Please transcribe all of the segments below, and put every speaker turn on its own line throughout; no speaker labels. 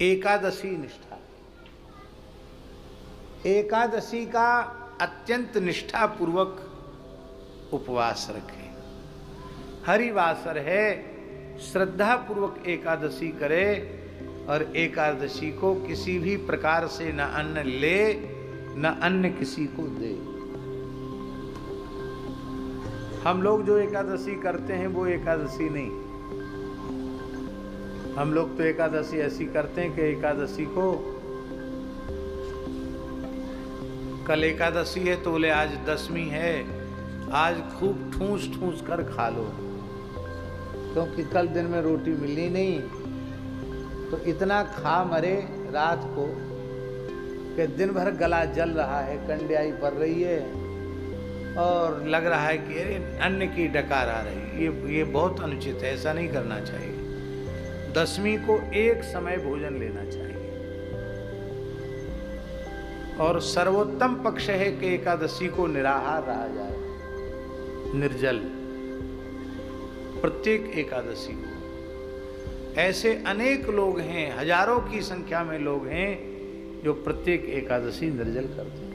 एकादशी निष्ठा। एकादशी का अत्यंत निष्ठा पूर्वक उपवास रखें। हरिवासर है, श्रद्धा पूर्वक एकादशी करे और एकादशी को किसी भी प्रकार से न अन्न ले न अन्न किसी को दे। हम लोग जो एकादशी करते हैं वो एकादशी नहीं। हम लोग तो एकादशी ऐसी करते हैं कि एकादशी को, कल एकादशी है तो बोले आज दसवीं है, आज खूब ठूस ठूस कर खा लो, क्योंकि कल दिन में रोटी मिली नहीं। तो इतना खा मरे रात को कि दिन भर गला जल रहा है, कंडियाई पड़ रही है और लग रहा है कि अरे अन्न की डकार आ रही है। ये बहुत अनुचित है, ऐसा नहीं करना चाहिए। दसवीं को एक समय भोजन लेना चाहिए और सर्वोत्तम पक्ष है कि एकादशी को निराहार रहा जाए, निर्जल, प्रत्येक एकादशी को। ऐसे अनेक लोग हैं, हजारों की संख्या में लोग हैं जो प्रत्येक एकादशी निर्जल करते हैं।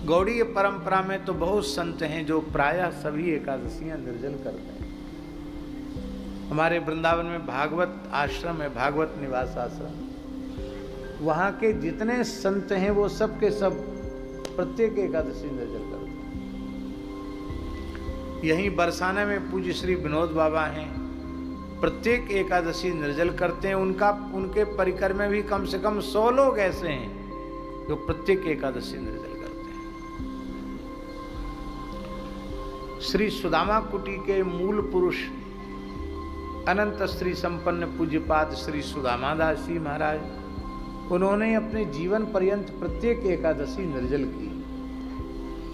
गौड़ीय परंपरा में तो बहुत संत हैं जो प्रायः सभी एकादशियां निर्जल करते हैं। हमारे वृंदावन में भागवत आश्रम है, भागवत निवास आश्रम। वहाँ के जितने संत हैं वो सब के सब प्रत्येक एकादशी निर्जल करते हैं। यहीं बरसाना में पूज्य श्री विनोद बाबा हैं, प्रत्येक एकादशी निर्जल करते हैं। उनके परिकर में भी कम से कम 100 लोग ऐसे हैं जो प्रत्येक एकादशी निर्जल करते हैं। श्री सुदामा कुटी के मूल पुरुष अनंत श्री संपन्न पूज्यपाद श्री सुदामादास जी महाराज, उन्होंने अपने जीवन पर्यंत प्रत्येक एकादशी निर्जल की।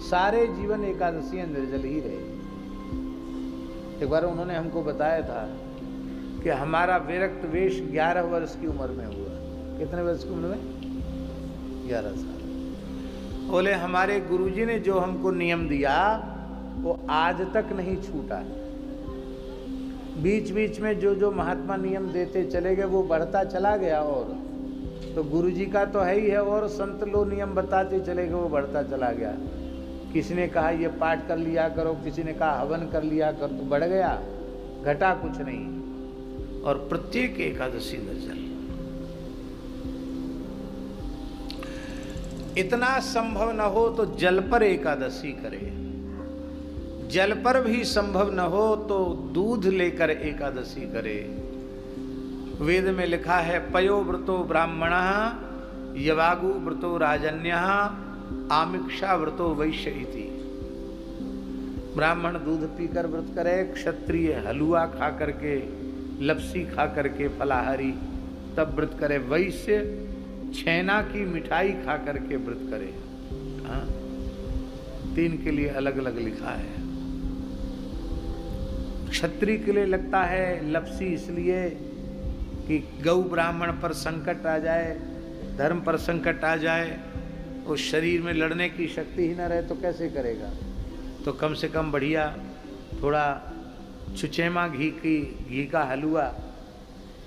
सारे जीवन एकादशियां निर्जल ही रहे। एक बार उन्होंने हमको बताया था कि हमारा विरक्त वेश 11 वर्ष की उम्र में हुआ। कितने वर्ष की उम्र में? 11 साल। बोले हमारे गुरुजी ने जो हमको नियम दिया वो आज तक नहीं छूटा। बीच बीच में जो महात्मा नियम देते चले गए वो बढ़ता चला गया। और तो गुरुजी का तो है ही है, और संत लोग नियम बताते चले गए, वो बढ़ता चला गया। किसी ने कहा ये पाठ कर लिया करो, किसी ने कहा हवन कर लिया करो, तो बढ़ गया, घटा कुछ नहीं। और प्रत्येक एकादशी निर्जल। इतना संभव न हो तो जल पर एकादशी करे, जल पर भी संभव न हो तो दूध लेकर एकादशी करे। वेद में लिखा है पयो व्रतो ब्राह्मणः यवागु व्रतो राजन्यः आमिक्षा व्रतो वैश्य इति। ब्राह्मण दूध पीकर व्रत करे, क्षत्रिय हलवा खा करके, लपसी खा करके, फलाहारी तब व्रत करे, वैश्य छेना की मिठाई खा करके व्रत करे। हाँ, 3 के लिए अलग अलग लिखा है। क्षत्रिय के लिए लगता है लपसी इसलिए कि गौ ब्राह्मण पर संकट आ जाए, धर्म पर संकट आ जाए, उस शरीर में लड़ने की शक्ति ही न रहे तो कैसे करेगा। तो कम से कम बढ़िया थोड़ा छुचेमा घी का हलवा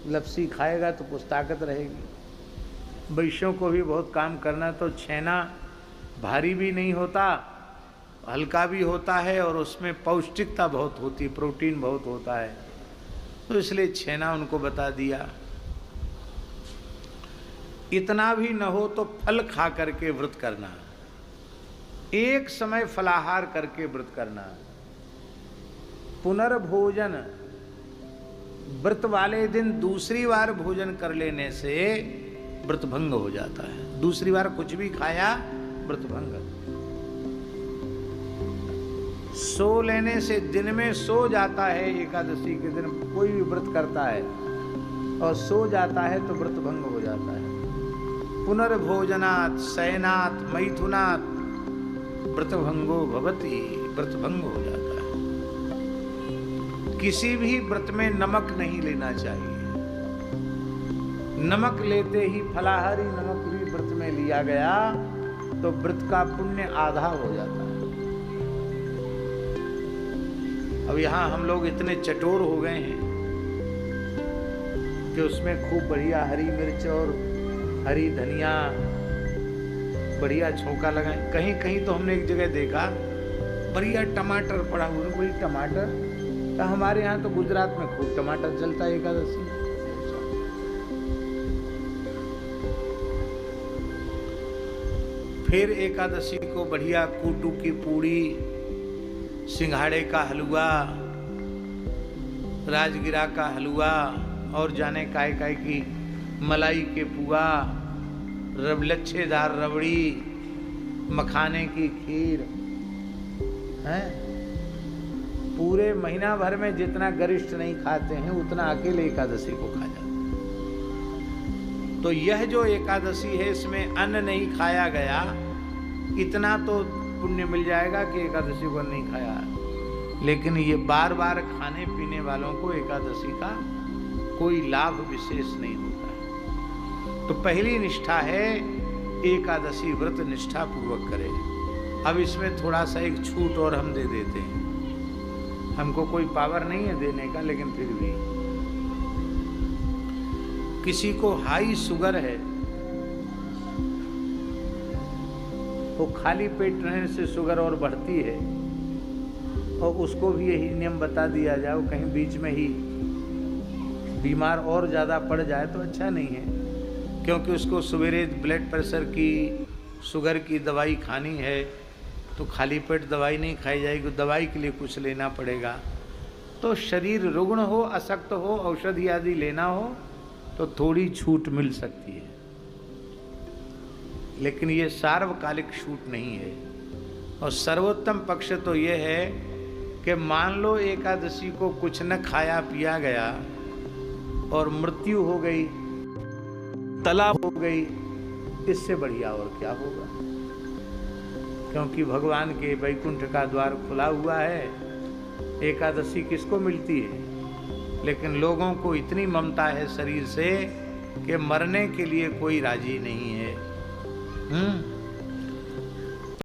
लपसी खाएगा तो कुछ ताकत रहेगी। वैश्यों को भी बहुत काम करना, तो छेना भारी भी नहीं होता, हल्का भी होता है और उसमें पौष्टिकता बहुत होती, प्रोटीन बहुत होता है, तो इसलिए छेना उनको बता दिया। इतना भी न हो तो फल खा करके व्रत करना, एक समय फलाहार करके व्रत करना। पुनर्भोजन, व्रत वाले दिन दूसरी बार भोजन कर लेने से व्रत भंग हो जाता है। दूसरी बार कुछ भी खाया व्रत भंग। सो लेने से, दिन में सो जाता है, एकादशी के दिन कोई भी व्रत करता है और सो जाता है तो व्रत भंग हो जाता है। पुनर्भोजनात् शयनात् मैथुनात् व्रतभंगो भवति, व्रतभंग हो जाता है। किसी भी व्रत में नमक नहीं लेना चाहिए। नमक लेते ही, फलाहारी नमक भी व्रत में लिया गया तो व्रत का पुण्य आधा हो जाता है। अब यहाँ हम लोग इतने चटोर हो गए हैं कि उसमें खूब बढ़िया हरी मिर्च और हरी धनिया बढ़िया छौंका लगाए। कहीं कहीं तो हमने एक जगह देखा बढ़िया टमाटर पड़ा हुआ, कोई टमाटर तो हमारे यहाँ तो गुजरात में खूब टमाटर चलता है एकादशी। फिर एकादशी को बढ़िया कूटू की पूड़ी, सिंघाड़े का हलवा, राजगिरा का हलवा और जाने काय काय की मलाई के पुआ, लच्छेदार रबड़ी, मखाने की खीर है। पूरे महीना भर में जितना गरिष्ठ नहीं खाते हैं उतना अकेले एकादशी को खा जाते। तो यह जो एकादशी है इसमें अन्न नहीं खाया गया, इतना तो पुण्य मिल जाएगा कि एकादशी को नहीं खाया। लेकिन ये बार बार खाने पीने वालों को एकादशी का कोई लाभ विशेष नहीं होता है। तो पहली निष्ठा है एकादशी व्रत निष्ठा पूर्वक करें। अब इसमें थोड़ा सा एक छूट और हम दे देते हैं, हमको कोई पावर नहीं है देने का, लेकिन फिर भी किसी को हाई शुगर है, वो खाली पेट रहने से शुगर और बढ़ती है, और उसको भी यही नियम बता दिया जाए, कहीं बीच में ही बीमार और ज़्यादा पड़ जाए तो अच्छा नहीं है, क्योंकि उसको सवेरे ब्लड प्रेशर की, शुगर की दवाई खानी है, तो खाली पेट दवाई नहीं खाई जाएगी, दवाई के लिए कुछ लेना पड़ेगा। तो शरीर रुग्ण हो, अशक्त हो, औषधि आदि लेना हो तो थोड़ी छूट मिल सकती है, लेकिन ये सार्वकालिक छूट नहीं है। और सर्वोत्तम पक्ष तो ये है कि मान लो एकादशी को कुछ न खाया पिया गया और मृत्यु हो गई, तलाब हो गई, इससे बढ़िया और क्या होगा। क्योंकि भगवान के वैकुंठ का द्वार खुला हुआ है। एकादशी किसको मिलती है, लेकिन लोगों को इतनी ममता है शरीर से कि मरने के लिए कोई राजी नहीं है।